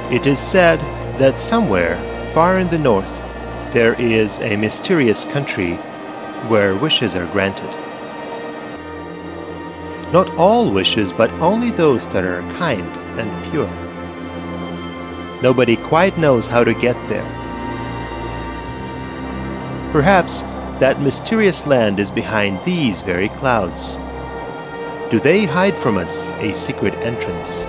It is said that somewhere far in the north there is a mysterious country where wishes are granted. Not all wishes, but only those that are kind and pure. Nobody quite knows how to get there. Perhaps that mysterious land is behind these very clouds. Do they hide from us a secret entrance?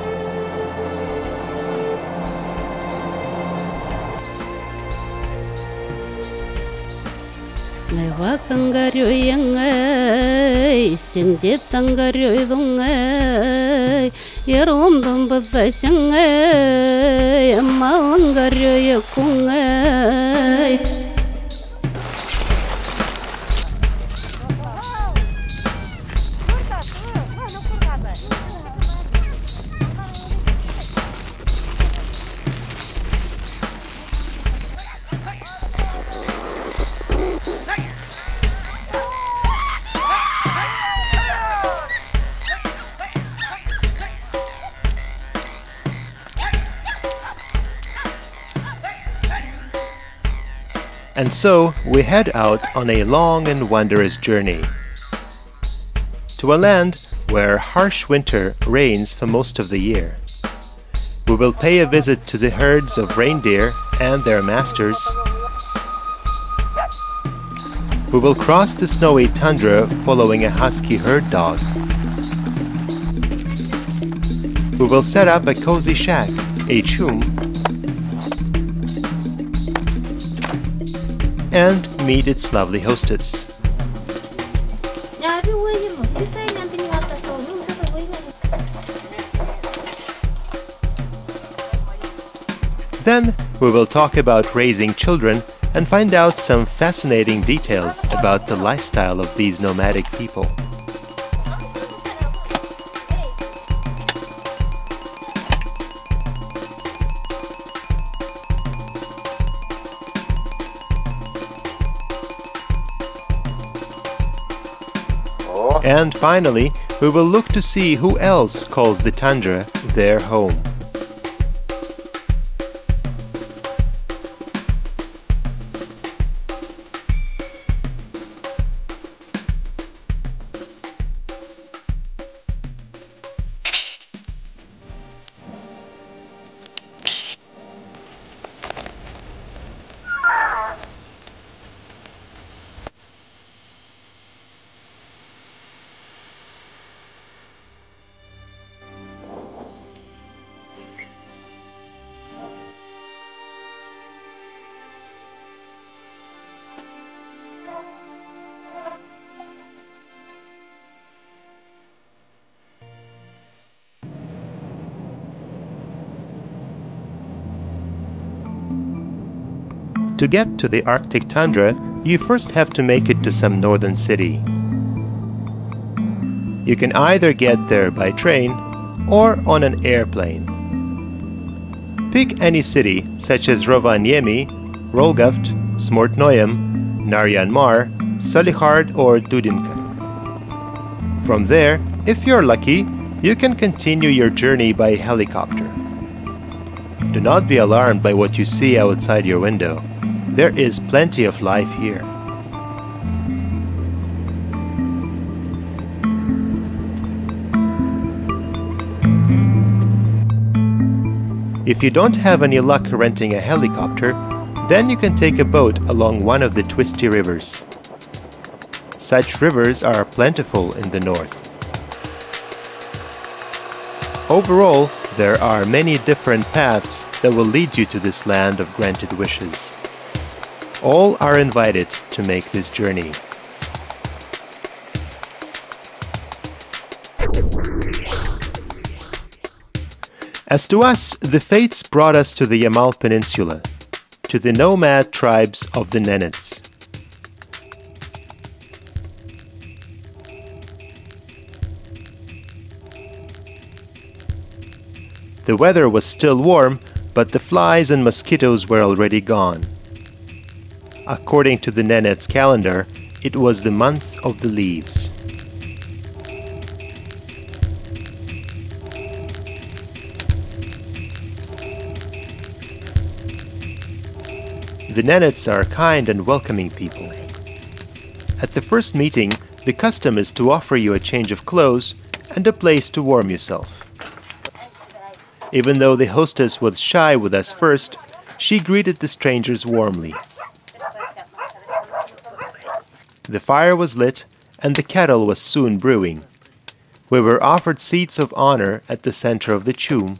And so we head out on a long and wondrous journey to a land where harsh winter reigns for most of the year. We will pay a visit to the herds of reindeer and their masters. We will cross the snowy tundra following a husky herd dog. We will set up a cozy shack, a chum, and meet its lovely hostess. Then we will talk about raising children and find out some fascinating details about the lifestyle of these nomadic people. And finally, we will look to see who else calls the tundra their home. To get to the Arctic tundra, you first have to make it to some northern city. You can either get there by train or on an airplane. Pick any city such as Rovaniemi, Rolgaft, Smortnoyem, Naryan-Mar, Salihard or Dudinka. From there, if you're lucky, you can continue your journey by helicopter. Do not be alarmed by what you see outside your window. There is plenty of life here. If you don't have any luck renting a helicopter, then you can take a boat along one of the twisty rivers. Such rivers are plentiful in the north. Overall, there are many different paths that will lead you to this land of granted wishes. All are invited to make this journey. As to us, the fates brought us to the Yamal Peninsula, to the nomad tribes of the Nenets. The weather was still warm, but the flies and mosquitoes were already gone. According to the Nenets calendar, it was the month of the leaves. The Nenets are kind and welcoming people. At the first meeting, the custom is to offer you a change of clothes and a place to warm yourself. Even though the hostess was shy with us first, she greeted the strangers warmly. The fire was lit and the kettle was soon brewing. We were offered seats of honor at the center of the chum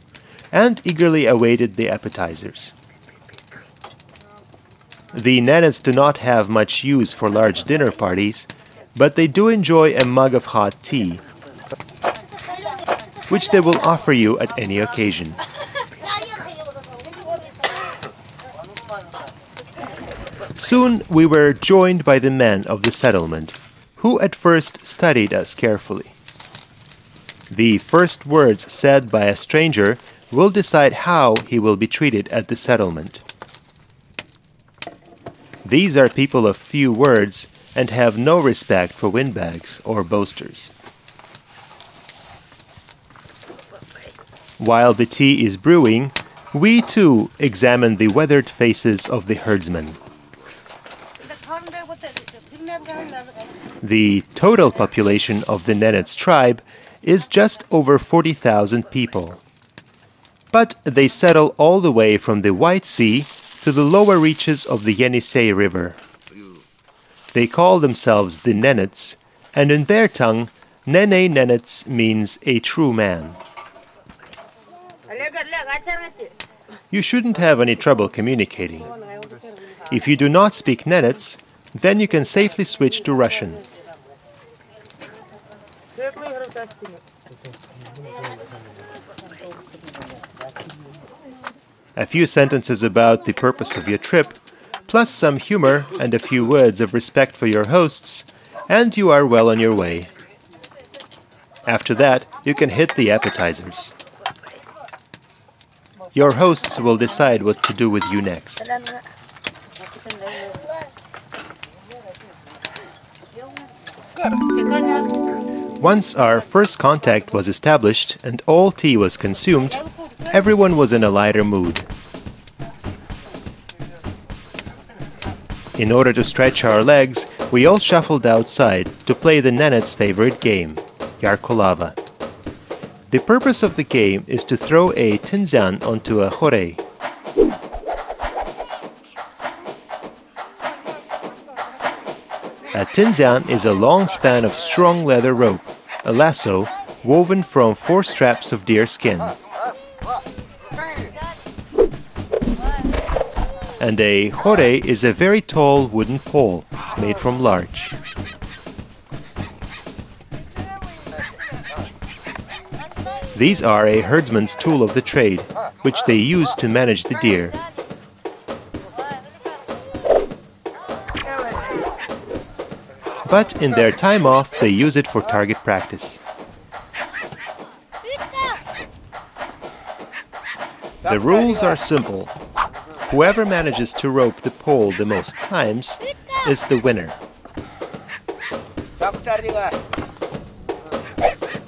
and eagerly awaited the appetizers. The Nenets do not have much use for large dinner parties, but they do enjoy a mug of hot tea, which they will offer you at any occasion. Soon we were joined by the men of the settlement, who at first studied us carefully. The first words said by a stranger will decide how he will be treated at the settlement. These are people of few words and have no respect for windbags or boasters. While the tea is brewing, we too examine the weathered faces of the herdsmen. The total population of the Nenets tribe is just over 40,000 people. But they settle all the way from the White Sea to the lower reaches of the Yenisei River. They call themselves the Nenets, and in their tongue, Nene Nenets means a true man. You shouldn't have any trouble communicating. If you do not speak Nenets, then you can safely switch to Russian. A few sentences about the purpose of your trip, plus some humor and a few words of respect for your hosts, and you are well on your way. After that, you can hit the appetizers. Your hosts will decide what to do with you next. Once our first contact was established and all tea was consumed, everyone was in a lighter mood. In order to stretch our legs, we all shuffled outside to play the Nenets' favorite game, Yarkolava. The purpose of the game is to throw a tinzan onto a hore. A tinzan is a long span of strong leather rope, a lasso, woven from 4 straps of deer skin. And a hore is a very tall wooden pole made from larch. These are a herdsman's tool of the trade, which they use to manage the deer. But in their time off, they use it for target practice. The rules are simple. Whoever manages to rope the pole the most times is the winner.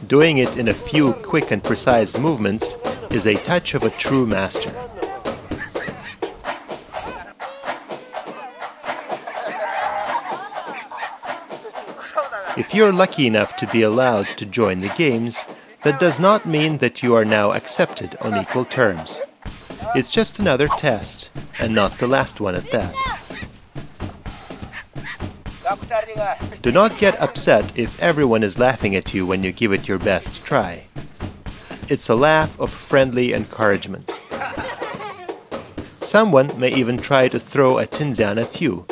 Doing it in a few quick and precise movements is a touch of a true master. If you're lucky enough to be allowed to join the games, that does not mean that you are now accepted on equal terms. It's just another test, and not the last one at that. Do not get upset if everyone is laughing at you when you give it your best try. It's a laugh of friendly encouragement. Someone may even try to throw a tinzan at you,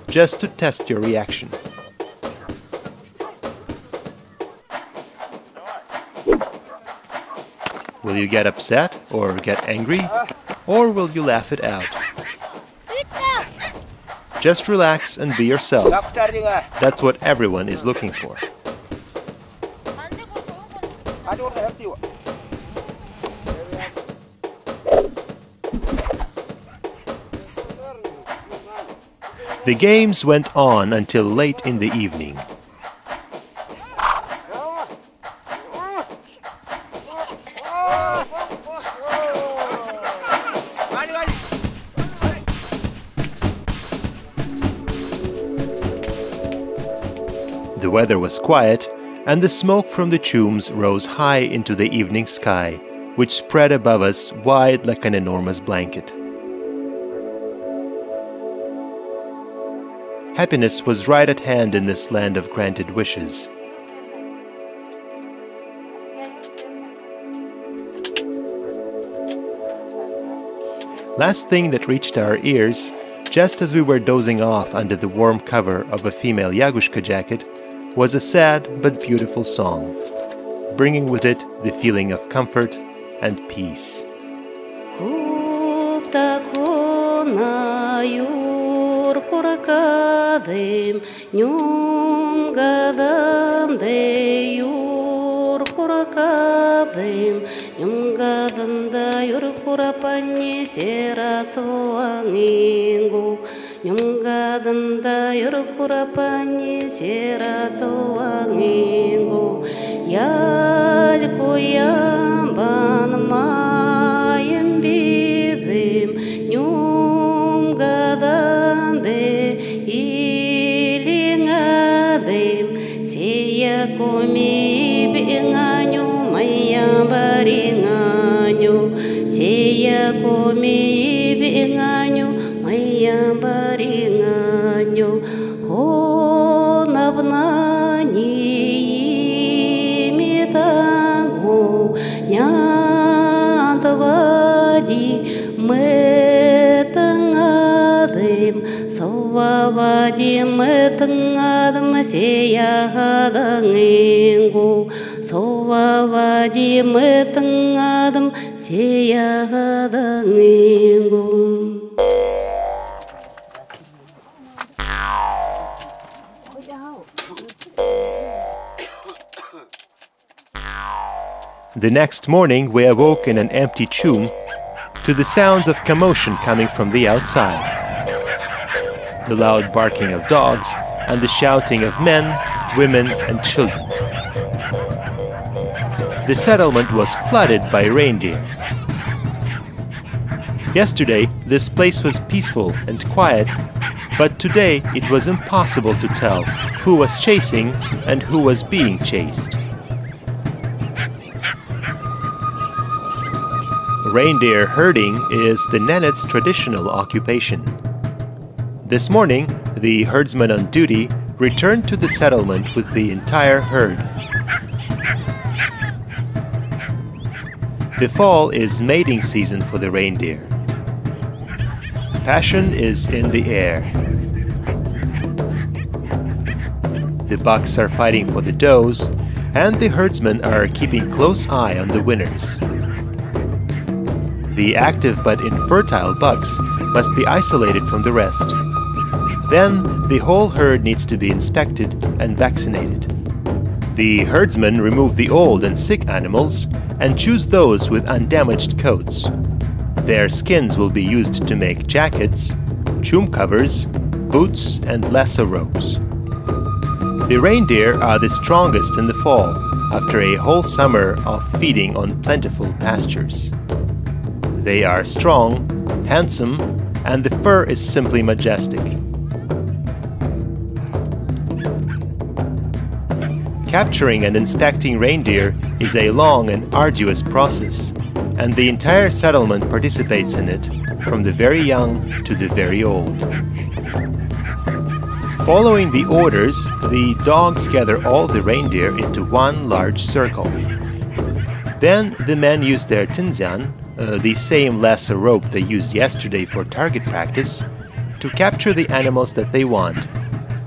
just to test your reaction. Will you get upset or get angry, or will you laugh it out? Just relax and be yourself. That's what everyone is looking for. The games went on until late in the evening. The weather was quiet, and the smoke from the tombs rose high into the evening sky, which spread above us wide like an enormous blanket. Happiness was right at hand in this land of granted wishes. Last thing that reached our ears, just as we were dozing off under the warm cover of a female Yagushka jacket, was a sad but beautiful song, bringing with it the feeling of comfort and peace. Nyumgadanda yurkura pani sera tsoangingo Nyumgadanda yurkura pani sera tsoangingo Yalko yamban mayembidim Nyumgadande ilingadim Seya komi binganyo mayambaringanyo Seya komi binganyo mayambaringanyo Ho nabnani imitango Nyantavadi metangadim Sovavadi metangadim Seya hadangingo Sovavadi metangadim Seya hadangingo. The next morning we awoke in an empty tomb to the sounds of commotion coming from the outside. The loud barking of dogs and the shouting of men, women and children. The settlement was flooded by reindeer. Yesterday this place was peaceful and quiet, but today it was impossible to tell who was chasing and who was being chased. Reindeer herding is the Nenets' traditional occupation. This morning, the herdsman on duty returned to the settlement with the entire herd. The fall is mating season for the reindeer. Passion is in the air. The bucks are fighting for the does, and the herdsmen are keeping close eye on the winners. The active but infertile bucks must be isolated from the rest. Then the whole herd needs to be inspected and vaccinated. The herdsmen remove the old and sick animals and choose those with undamaged coats. Their skins will be used to make jackets, tomb covers, boots and lasso ropes. The reindeer are the strongest in the fall after a whole summer of feeding on plentiful pastures. They are strong, handsome, and the fur is simply majestic. Capturing and inspecting reindeer is a long and arduous process, and the entire settlement participates in it, from the very young to the very old. Following the orders, the dogs gather all the reindeer into one large circle. Then the men use their tinzian, the same lasso rope they used yesterday for target practice, to capture the animals that they want,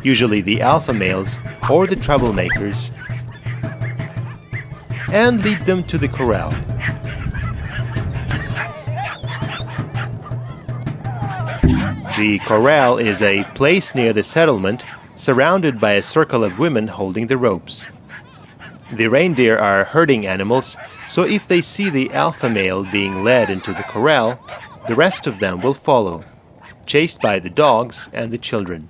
usually the alpha males or the troublemakers, and lead them to the corral. The corral is a place near the settlement, surrounded by a circle of women holding the ropes. The reindeer are herding animals, so if they see the alpha male being led into the corral, the rest of them will follow, chased by the dogs and the children.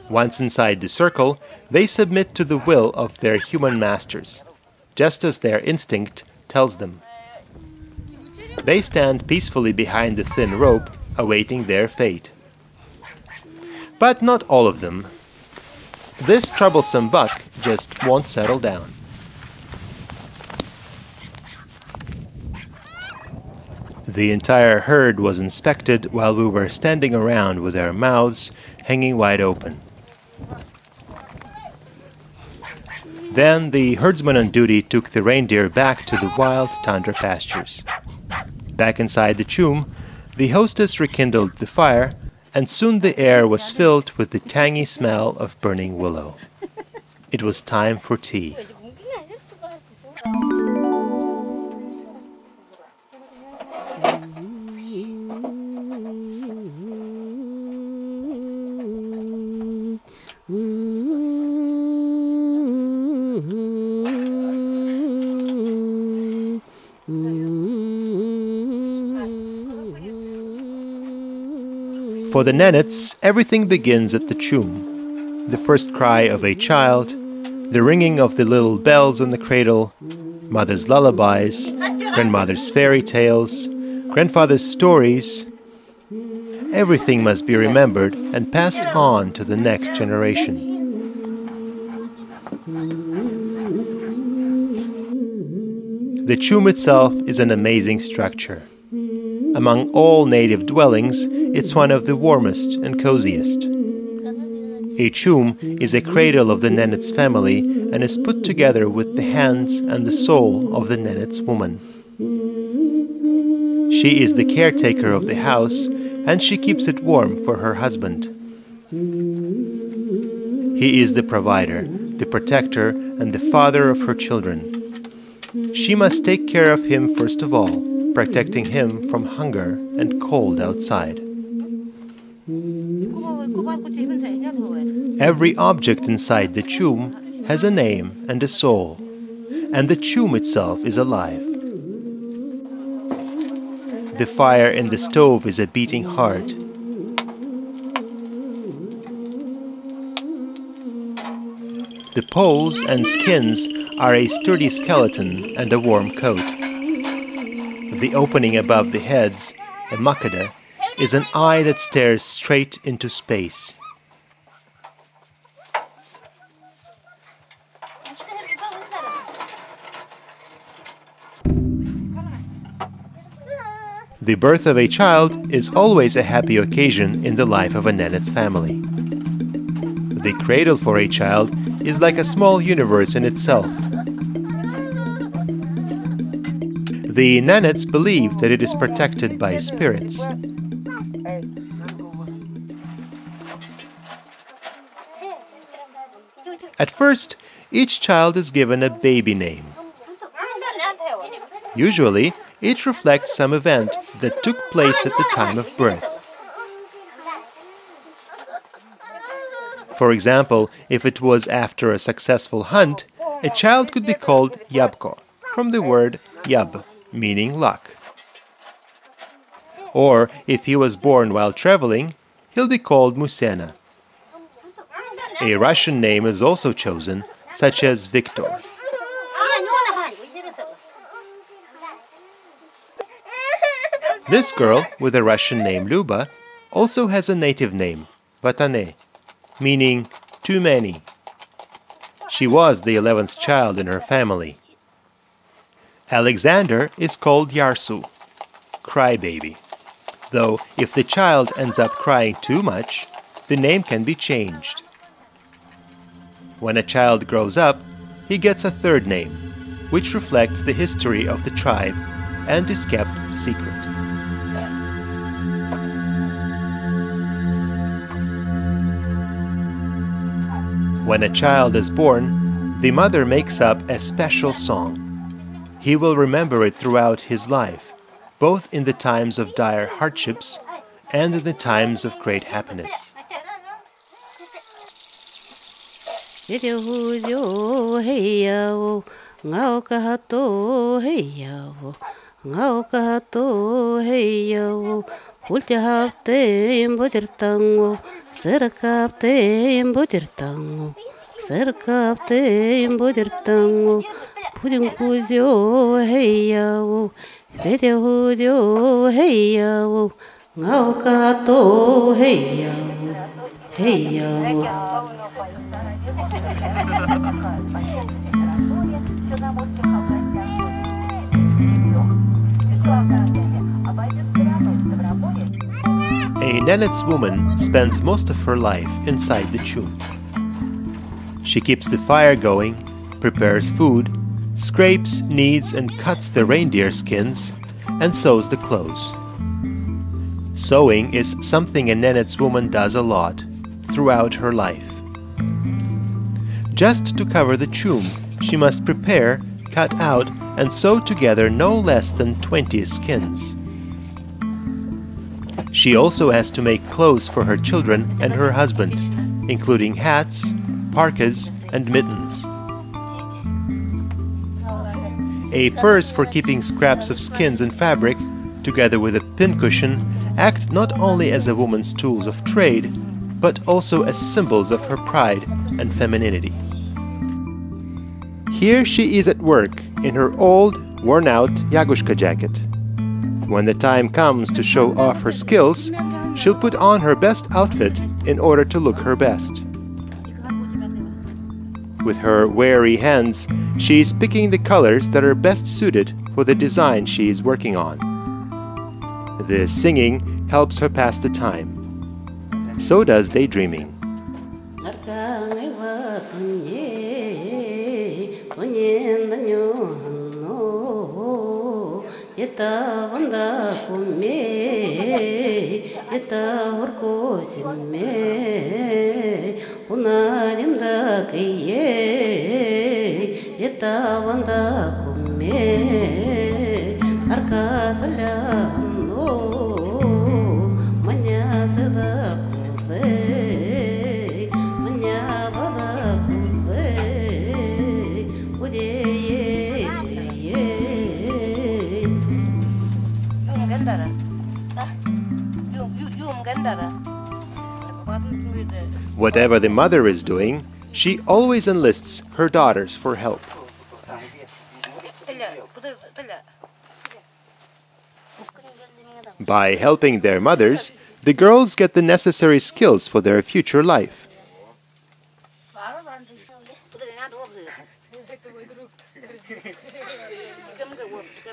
Once inside the circle, they submit to the will of their human masters, just as their instinct tells them. They stand peacefully behind the thin rope, awaiting their fate. But not all of them. This troublesome buck just won't settle down. The entire herd was inspected while we were standing around with our mouths hanging wide open. Then the herdsman on duty took the reindeer back to the wild tundra pastures. Back inside the chum, the hostess rekindled the fire, and soon the air was filled with the tangy smell of burning willow. It was time for tea. For the Nenets, everything begins at the chum. The first cry of a child, the ringing of the little bells on the cradle, mother's lullabies, grandmother's fairy tales, grandfather's stories. Everything must be remembered and passed on to the next generation. The chum itself is an amazing structure. Among all native dwellings, it's one of the warmest and coziest. A chum is a cradle of the Nenets family and is put together with the hands and the soul of the Nenets woman. She is the caretaker of the house, and she keeps it warm for her husband. He is the provider, the protector, and the father of her children. She must take care of him first of all, protecting him from hunger and cold outside. Every object inside the chum has a name and a soul, and the chum itself is alive. The fire in the stove is a beating heart. The poles and skins are a sturdy skeleton and a warm coat. The opening above the heads, a makada, is an eye that stares straight into space. The birth of a child is always a happy occasion in the life of a Nenets family. The cradle for a child is like a small universe in itself. The Nenets believe that it is protected by spirits. At first, each child is given a baby name. Usually, it reflects some event that took place at the time of birth. For example, if it was after a successful hunt, a child could be called Yabko, from the word Yab, meaning luck. Or, if he was born while traveling, he'll be called Musena. A Russian name is also chosen, such as Victor. This girl, with a Russian name Luba, also has a native name, Vatane, meaning too many. She was the 11th child in her family. Alexander is called Yarsu, crybaby, though if the child ends up crying too much, the name can be changed. When a child grows up, he gets a third name, which reflects the history of the tribe and is kept secret. When a child is born, the mother makes up a special song. He will remember it throughout his life, both in the times of dire hardships and in the times of great happiness. A Nenets woman spends most of her life inside the chum. She keeps the fire going, prepares food, scrapes, kneads and cuts the reindeer skins, and sews the clothes. Sewing is something a Nenets woman does a lot, throughout her life. Just to cover the chum, she must prepare, cut out, and sew together no less than 20 skins. She also has to make clothes for her children and her husband, including hats, parkas, and mittens. A purse for keeping scraps of skins and fabric, together with a pincushion, act not only as a woman's tools of trade, but also as symbols of her pride and femininity. Here she is at work in her old, worn-out Jagushka jacket. When the time comes to show off her skills, she'll put on her best outfit in order to look her best. With her wary hands, she is picking the colors that are best suited for the design she is working on. The singing helps her pass the time. So does daydreaming. Whatever the mother is doing, she always enlists her daughters for help. By helping their mothers, the girls get the necessary skills for their future life.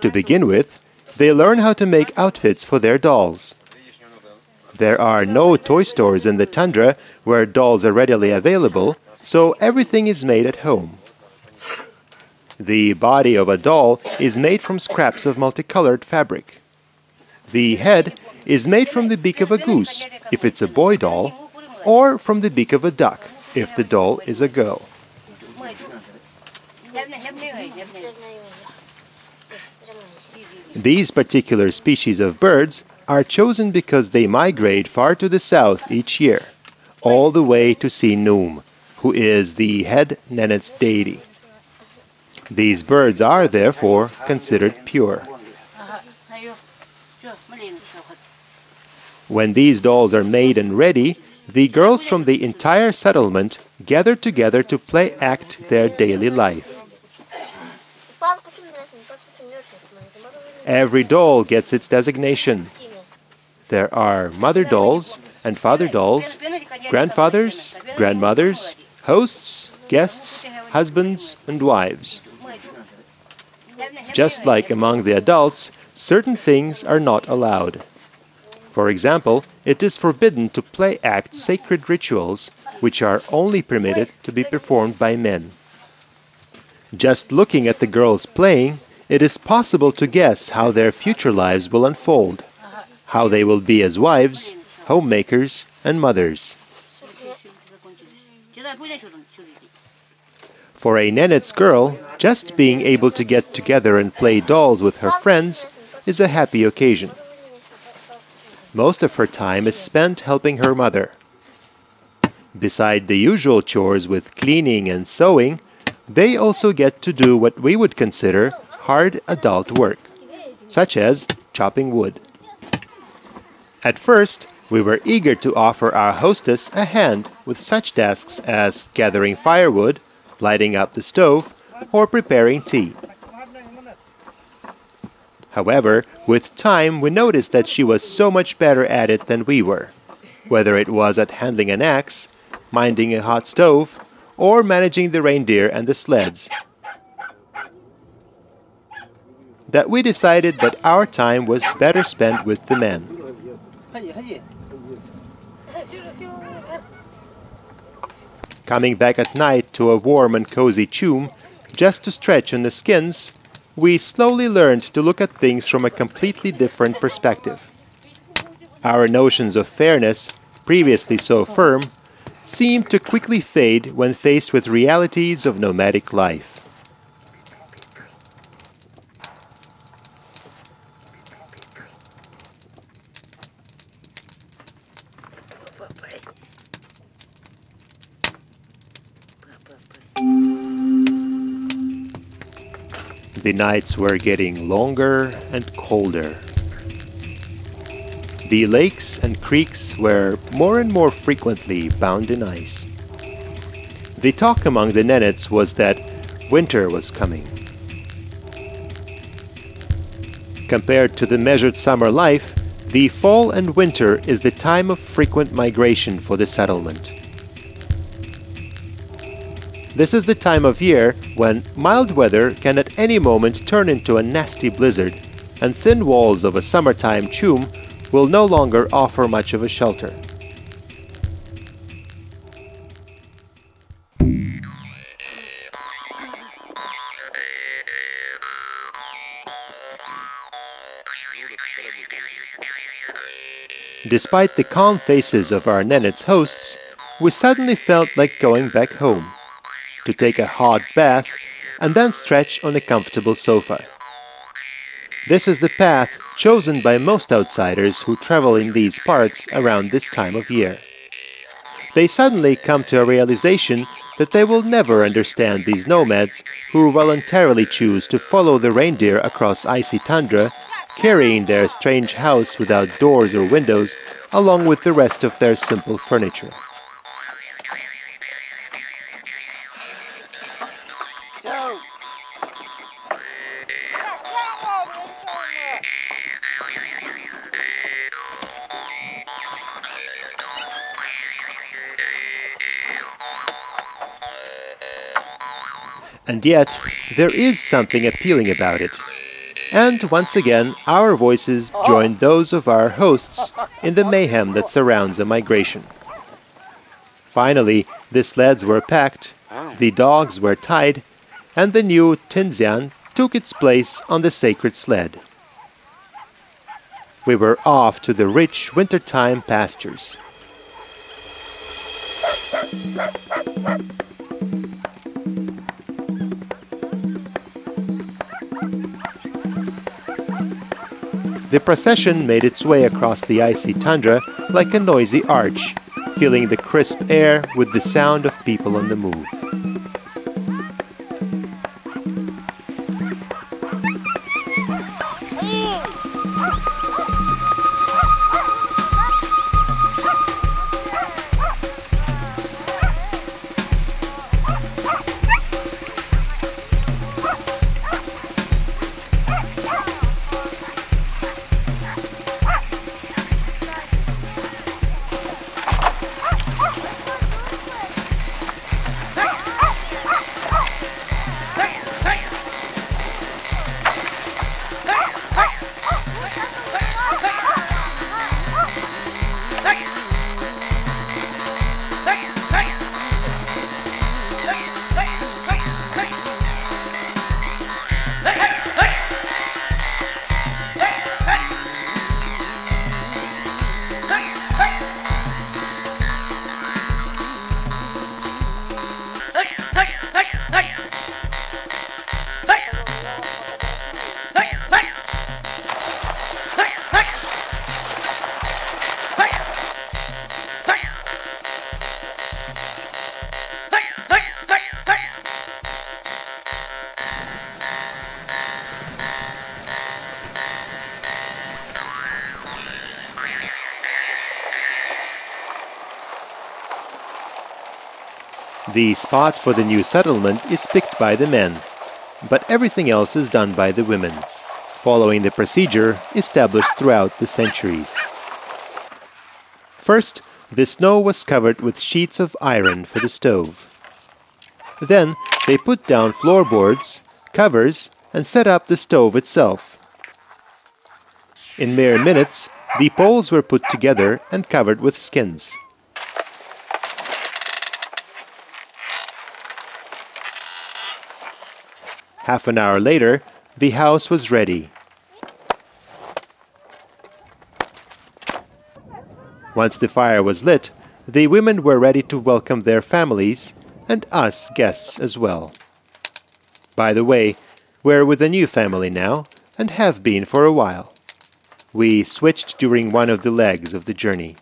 To begin with, they learn how to make outfits for their dolls. There are no toy stores in the Tundra where dolls are readily available, so everything is made at home. The body of a doll is made from scraps of multicolored fabric. The head is made from the beak of a goose, if it's a boy doll, or from the beak of a duck, if the doll is a girl. These particular species of birds are chosen because they migrate far to the south each year, all the way to see Noom, who is the head Nenets deity. These birds are therefore considered pure. When these dolls are made and ready, the girls from the entire settlement gather together to play act their daily life. Every doll gets its designation. There are mother dolls and father dolls, grandfathers, grandmothers, hosts, guests, husbands, and wives. Just like among the adults, certain things are not allowed. For example, it is forbidden to play act sacred rituals, which are only permitted to be performed by men. Just looking at the girls playing, it is possible to guess how their future lives will unfold, how they will be as wives, homemakers, and mothers. For a Nenets girl, just being able to get together and play dolls with her friends is a happy occasion. Most of her time is spent helping her mother. Beside the usual chores with cleaning and sewing, they also get to do what we would consider hard adult work, such as chopping wood. At first, we were eager to offer our hostess a hand with such tasks as gathering firewood, lighting up the stove, or preparing tea. However, with time we noticed that she was so much better at it than we were, whether it was at handling an axe, minding a hot stove, or managing the reindeer and the sleds, that we decided that our time was better spent with the men. Coming back at night to a warm and cozy chum, just to stretch on the skins, we slowly learned to look at things from a completely different perspective. Our notions of fairness, previously so firm, seemed to quickly fade when faced with realities of nomadic life. The nights were getting longer and colder. The lakes and creeks were more and more frequently bound in ice. The talk among the Nenets was that winter was coming. Compared to the measured summer life, the fall and winter is the time of frequent migration for the settlement. This is the time of year when mild weather can at any moment turn into a nasty blizzard, and thin walls of a summertime chum will no longer offer much of a shelter. Despite the calm faces of our Nenets hosts, we suddenly felt like going back home, to take a hot bath and then stretch on a comfortable sofa. This is the path chosen by most outsiders who travel in these parts around this time of year. They suddenly come to a realization that they will never understand these nomads who voluntarily choose to follow the reindeer across icy tundra, carrying their strange house without doors or windows, along with the rest of their simple furniture. And yet, there is something appealing about it. And once again, our voices join those of our hosts in the mayhem that surrounds a migration. Finally, the sleds were packed, the dogs were tied, and the new Tindzian took its place on the sacred sled. We were off to the rich wintertime pastures. The procession made its way across the icy tundra like a noisy arch, filling the crisp air with the sound of people on the move. The spot for the new settlement is picked by the men, but everything else is done by the women, following the procedure established throughout the centuries. First, the snow was covered with sheets of iron for the stove. Then they put down floorboards, covers, and set up the stove itself. In mere minutes, the poles were put together and covered with skins. Half an hour later, the house was ready. Once the fire was lit, the women were ready to welcome their families and us guests as well. By the way, we're with a new family now and have been for a while. We switched during one of the legs of the journey.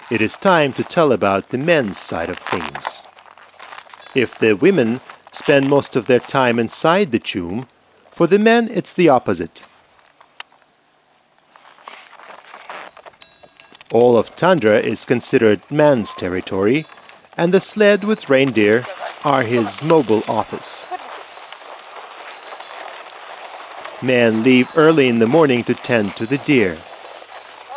It is time to tell about the men's side of things. If the women spend most of their time inside the tomb, for the men it's the opposite. All of Tundra is considered man's territory, and the sled with reindeer are his mobile office. Men leave early in the morning to tend to the deer.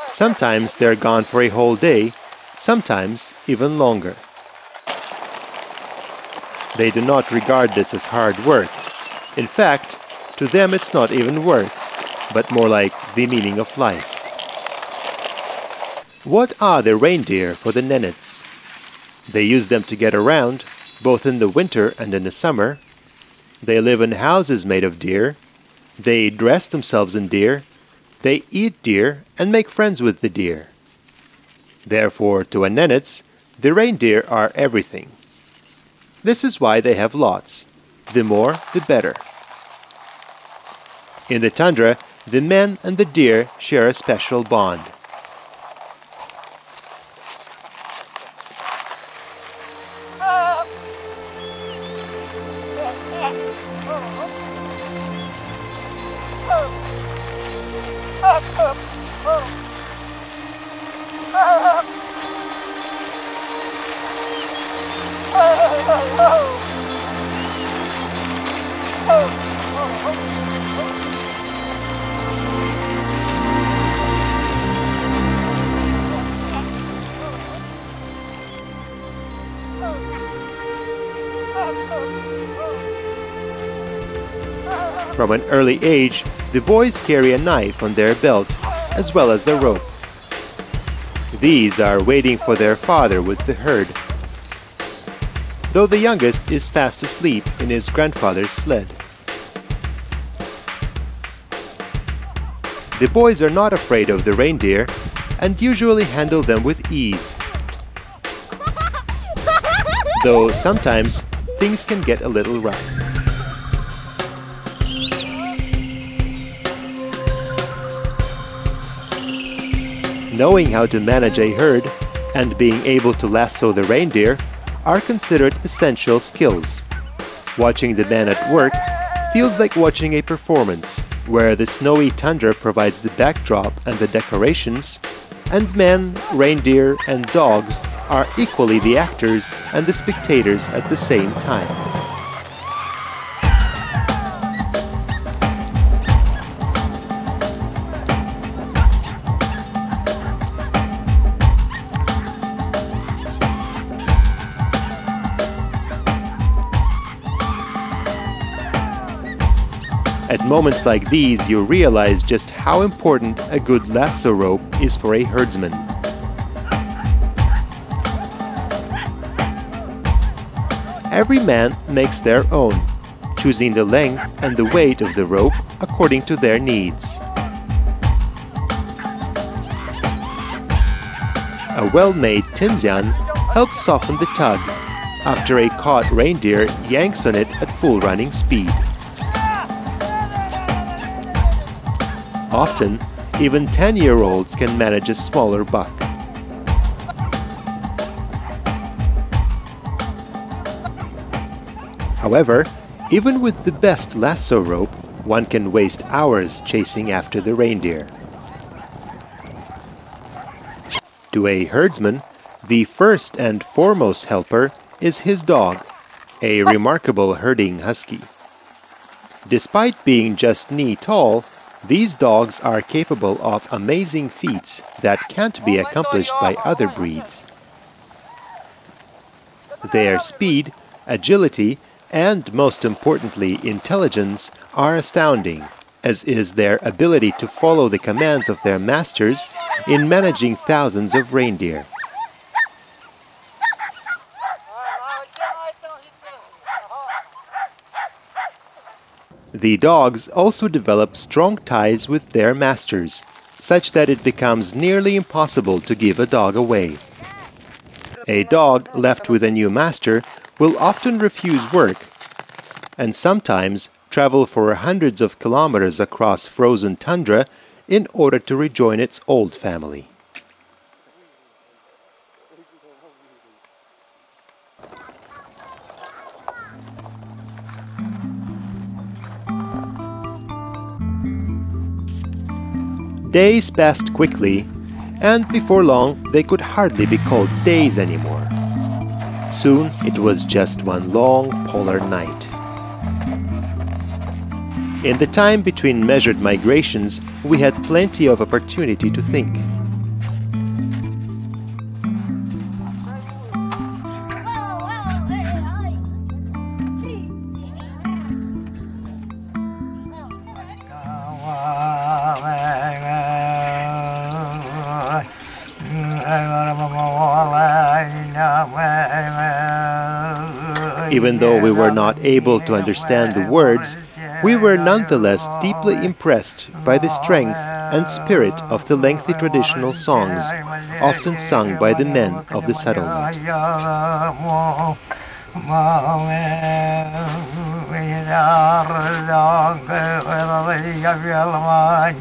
Sometimes they're gone for a whole day, sometimes even longer. They do not regard this as hard work. In fact, to them it's not even work, but more like the meaning of life. What are the reindeer for the Nenets? They use them to get around, both in the winter and in the summer. They live in houses made of deer. They dress themselves in deer. They eat deer and make friends with the deer. Therefore, to a Nenets, the reindeer are everything. This is why they have lots. The more, the better. In the tundra, the men and the deer share a special bond. From an early age, the boys carry a knife on their belt, as well as the rope. These are waiting for their father with the herd, though the youngest is fast asleep in his grandfather's sled. The boys are not afraid of the reindeer and usually handle them with ease, though sometimes things can get a little rough. Knowing how to manage a herd and being able to lasso the reindeer are considered essential skills. Watching the men at work feels like watching a performance, where the snowy tundra provides the backdrop and the decorations, and men, reindeer, and dogs are equally the actors and the spectators at the same time. At moments like these, you realize just how important a good lasso rope is for a herdsman. Every man makes their own, choosing the length and the weight of the rope according to their needs. A well-made tinsian helps soften the tug after a caught reindeer yanks on it at full running speed. Often, even 10-year-olds can manage a smaller buck. However, even with the best lasso rope, one can waste hours chasing after the reindeer. To a herdsman, the first and foremost helper is his dog, a remarkable herding husky. Despite being just knee-tall, These dogs are capable of amazing feats that can't be accomplished by other breeds. Their speed, agility, and most importantly, intelligence are astounding, as is their ability to follow the commands of their masters in managing thousands of reindeer. The dogs also develop strong ties with their masters, such that it becomes nearly impossible to give a dog away. A dog left with a new master will often refuse work and sometimes travel for hundreds of kilometers across frozen tundra in order to rejoin its old family. Days passed quickly, and before long they could hardly be called days anymore. Soon it was just one long polar night. In the time between measured migrations, we had plenty of opportunity to think. Even though we were not able to understand the words, we were nonetheless deeply impressed by the strength and spirit of the lengthy traditional songs often sung by the men of the settlement.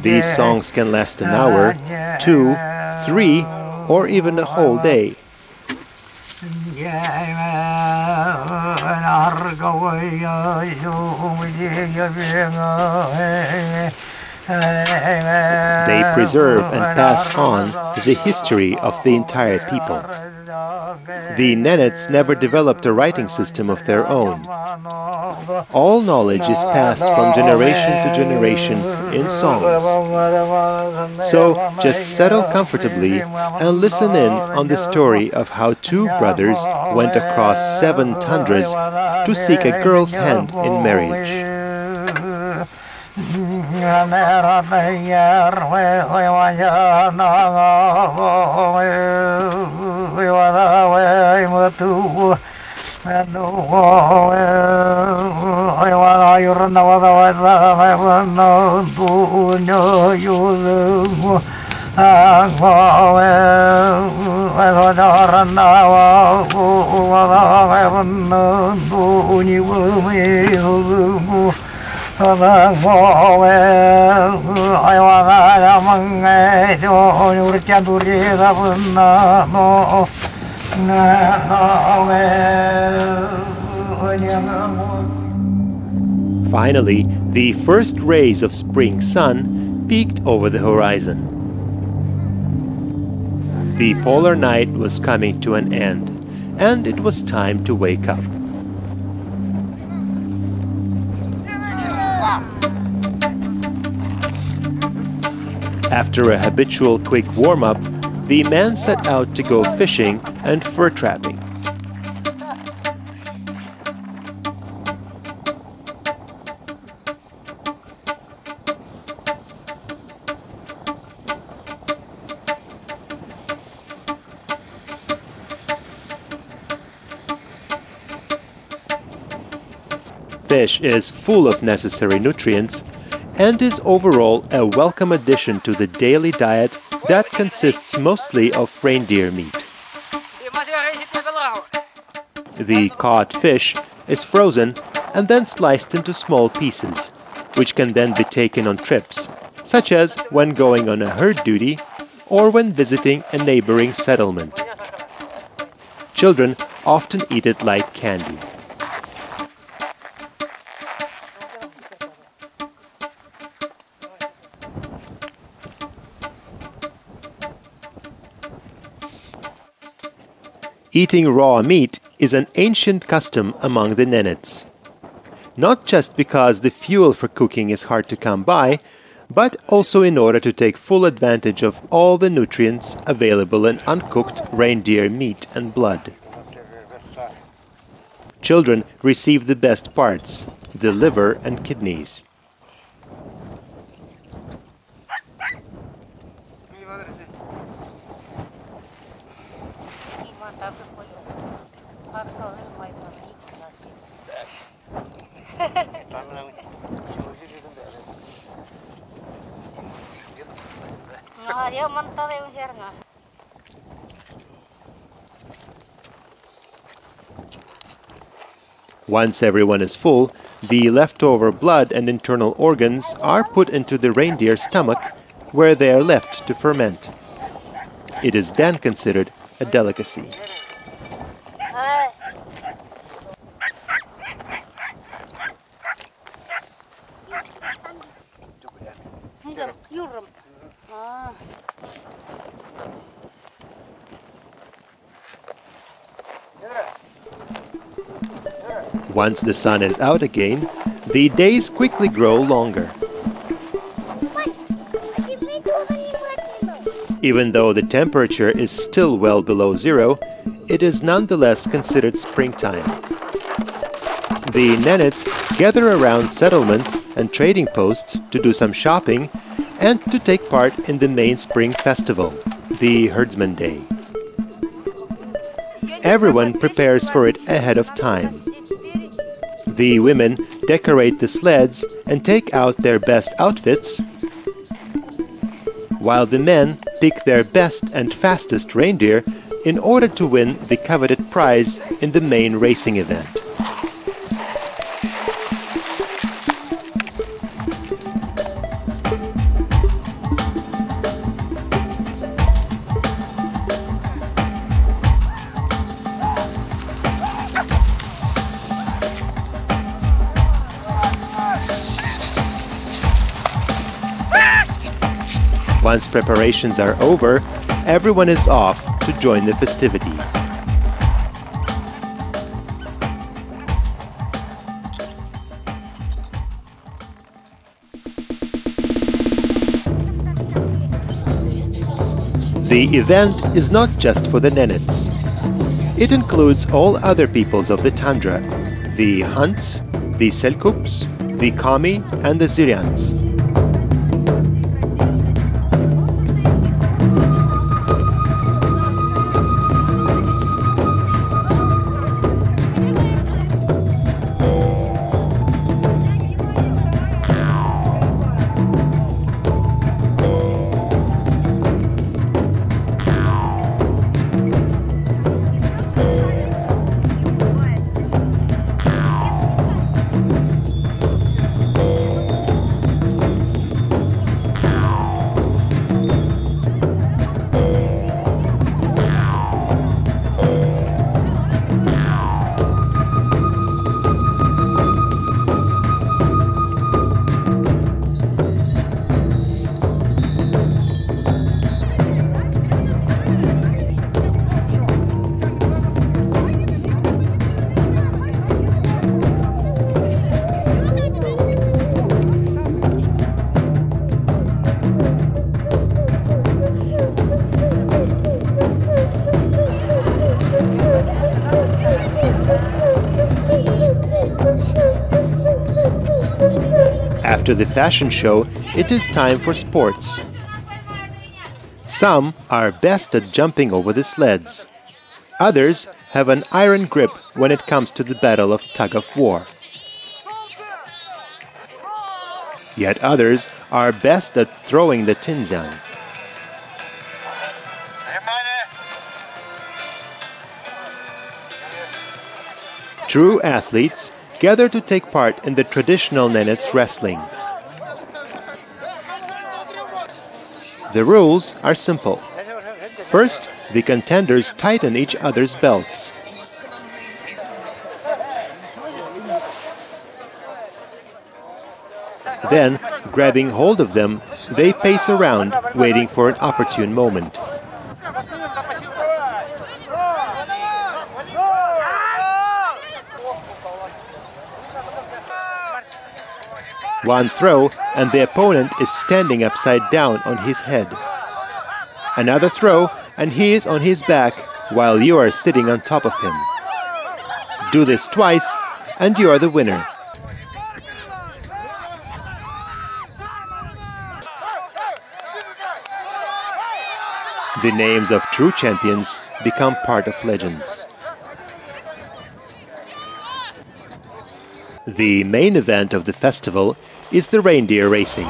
These songs can last an hour, 2, 3, or even a whole day. They preserve and pass on the history of the entire people. The Nenets never developed a writing system of their own. All knowledge is passed from generation to generation in songs. So just settle comfortably and listen in on the story of how two brothers went across 7 tundras to seek a girl's hand in marriage. Finally, the first rays of spring sun peeked over the horizon. The polar night was coming to an end, and it was time to wake up. After a habitual quick warm-up, the men set out to go fishing and fur trapping. Fish is full of necessary nutrients and is overall a welcome addition to the daily diet that consists mostly of reindeer meat. The caught fish is frozen and then sliced into small pieces, which can then be taken on trips, such as when going on a herd duty or when visiting a neighboring settlement. Children often eat it like candy. Eating raw meat is an ancient custom among the Nenets. Not just because the fuel for cooking is hard to come by, but also in order to take full advantage of all the nutrients available in uncooked reindeer meat and blood. Children receive the best parts, the liver and kidneys. Once everyone is full, the leftover blood and internal organs are put into the reindeer's stomach, where they are left to ferment. It is then considered a delicacy. Once the sun is out again, the days quickly grow longer. Even though the temperature is still well below zero, it is nonetheless considered springtime. The Nenets gather around settlements and trading posts to do some shopping and to take part in the main spring festival, the Herdsman Day. Everyone prepares for it ahead of time. The women decorate the sleds and take out their best outfits, while the men pick their best and fastest reindeer in order to win the coveted prize in the main racing event. Once preparations are over, everyone is off to join the festivities. The event is not just for the Nenets. It includes all other peoples of the tundra, the Hunts, the Selkups, the Kami, and the Zyrians. After the fashion show, it is time for sports. Some are best at jumping over the sleds. Others have an iron grip when it comes to the battle of tug-of-war. Yet others are best at throwing the tinzang. True athletes gather to take part in the traditional Nenets wrestling. The rules are simple. First, the contenders tighten each other's belts. Then, grabbing hold of them, they pace around, waiting for an opportune moment. One throw and the opponent is standing upside down on his head. Another throw and he is on his back while you are sitting on top of him. Do this twice and you are the winner. The names of true champions become part of legends. The main event of the festival is the reindeer racing.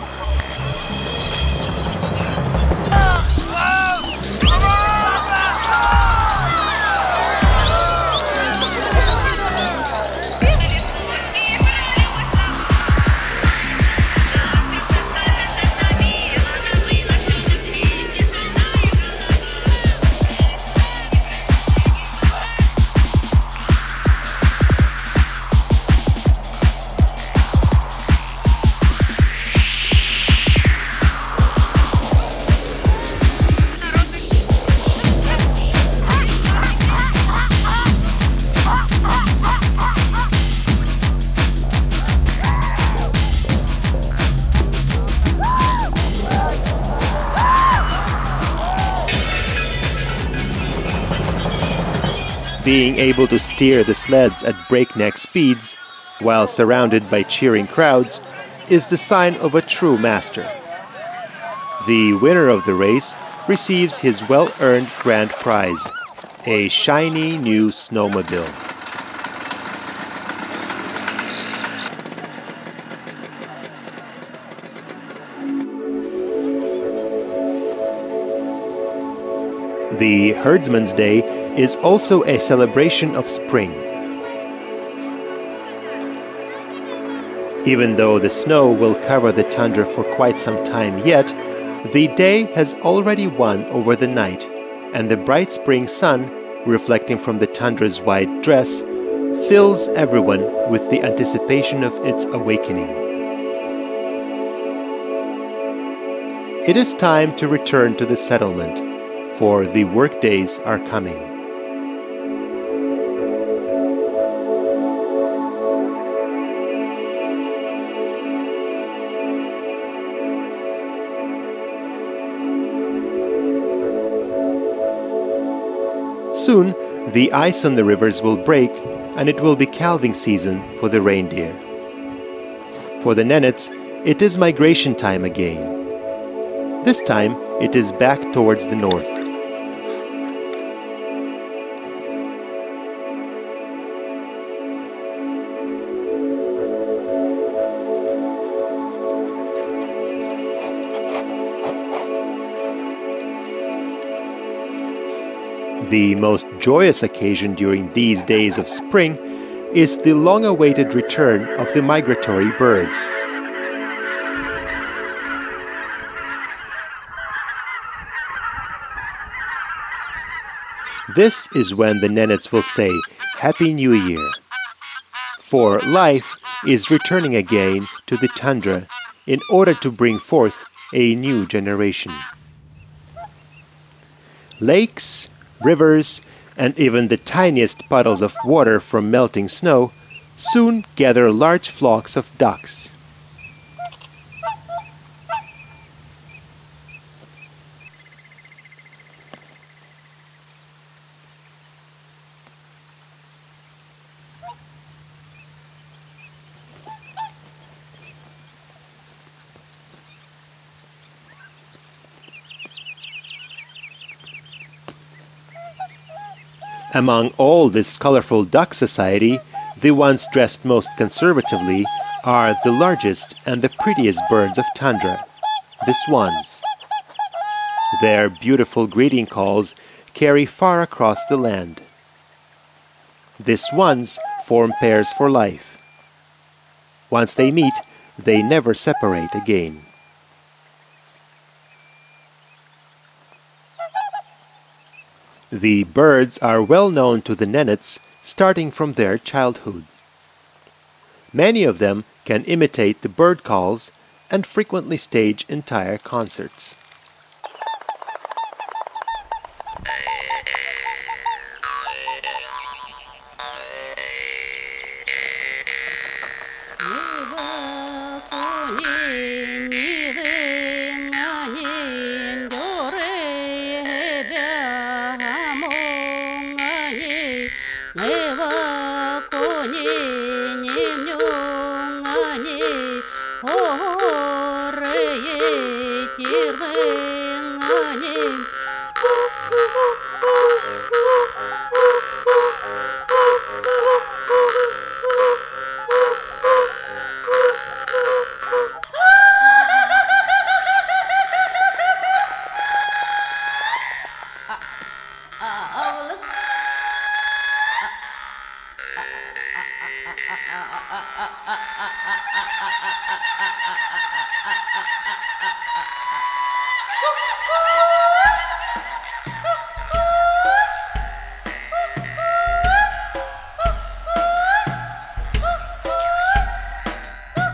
Being able to steer the sleds at breakneck speeds while surrounded by cheering crowds is the sign of a true master. The winner of the race receives his well-earned grand prize, a shiny new snowmobile. The Herdsman's Day is also a celebration of spring. Even though the snow will cover the tundra for quite some time yet, the day has already won over the night, and the bright spring sun, reflecting from the tundra's white dress, fills everyone with the anticipation of its awakening. It is time to return to the settlement, for the workdays are coming. Soon, the ice on the rivers will break and it will be calving season for the reindeer. For the Nenets, it is migration time again. This time, it is back towards the north. The most joyous occasion during these days of spring is the long-awaited return of the migratory birds. This is when the Nenets will say, Happy New Year! For life is returning again to the tundra in order to bring forth a new generation. Lakes, rivers, and even the tiniest puddles of water from melting snow soon gather large flocks of ducks. Among all this colorful duck society, the ones dressed most conservatively are the largest and the prettiest birds of tundra, the swans. Their beautiful greeting calls carry far across the land. The swans form pairs for life. Once they meet, they never separate again. The birds are well known to the Nenets starting from their childhood. Many of them can imitate the bird calls and frequently stage entire concerts.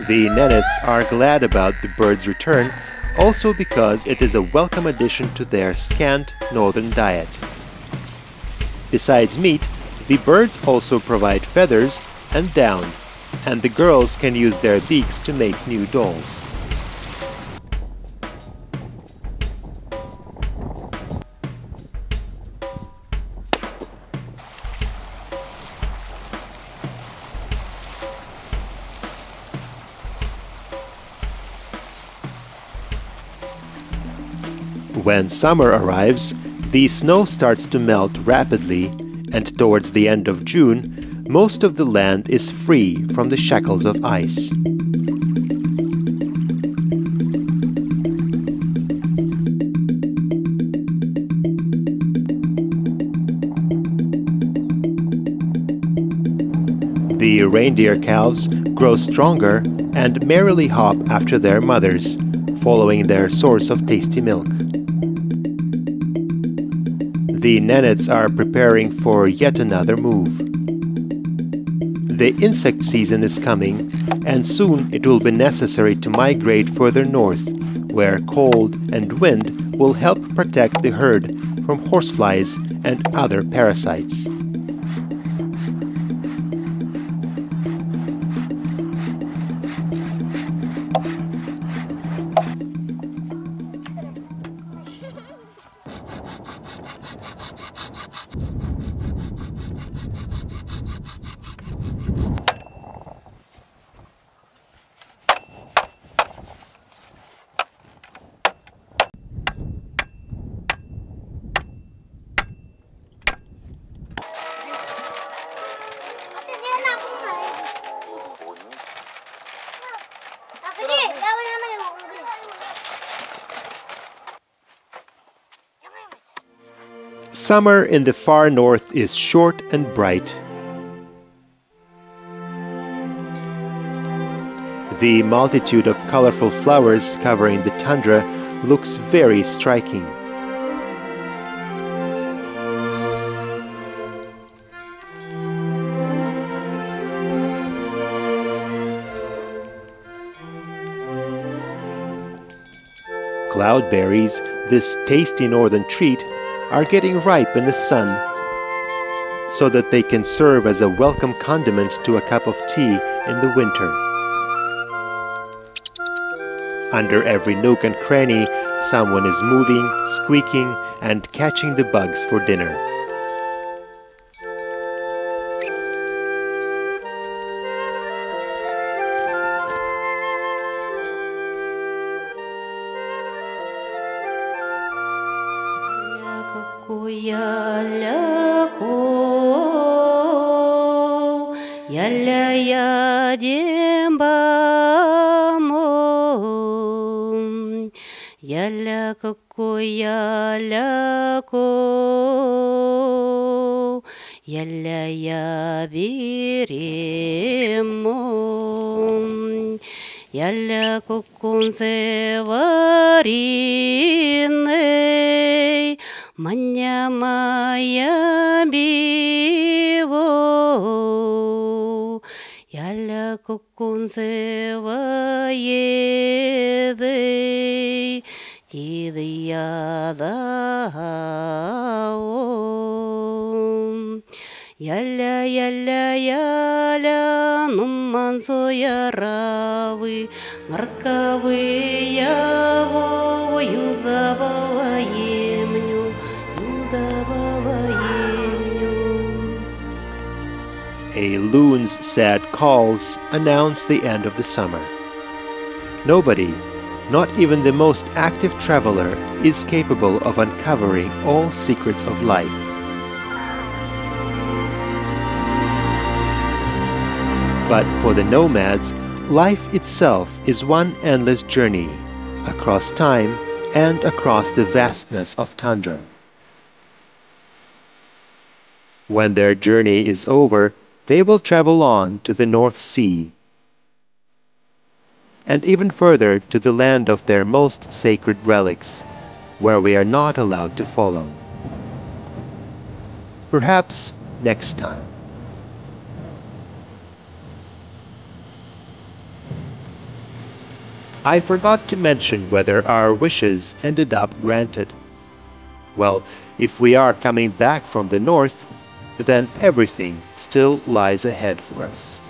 The Nenets are glad about the birds' return, also because it is a welcome addition to their scant northern diet. Besides meat, the birds also provide feathers and down, and the girls can use their beaks to make new dolls. When summer arrives, the snow starts to melt rapidly, and towards the end of June, most of the land is free from the shackles of ice. The reindeer calves grow stronger and merrily hop after their mothers, following their source of tasty milk. The Nenets are preparing for yet another move. The insect season is coming, and soon it will be necessary to migrate further north, where cold and wind will help protect the herd from horseflies and other parasites. Summer in the far north is short and bright. The multitude of colorful flowers covering the tundra looks very striking. Cloudberries, this tasty northern treat, are getting ripe in the sun, so that they can serve as a welcome condiment to a cup of tea in the winter. Under every nook and cranny, someone is moving, squeaking, and catching the bugs for dinner. Yalla kukun sevarine manya maya bivo Yalla kukun sevayede Chidiyada Yalla yalla yalla numman soyaravы Наркавы яво юдава емню юдава емню A loon's sad calls announce the end of the summer. Nobody, not even the most active traveler, is capable of uncovering all secrets of life. But for the nomads, life itself is one endless journey, across time and across the vastness of Tundra. When their journey is over, they will travel on to the North Sea, and even further to the land of their most sacred relics, where we are not allowed to follow. Perhaps next time. I forgot to mention whether our wishes ended up granted. Well, if we are coming back from the north, then everything still lies ahead for us.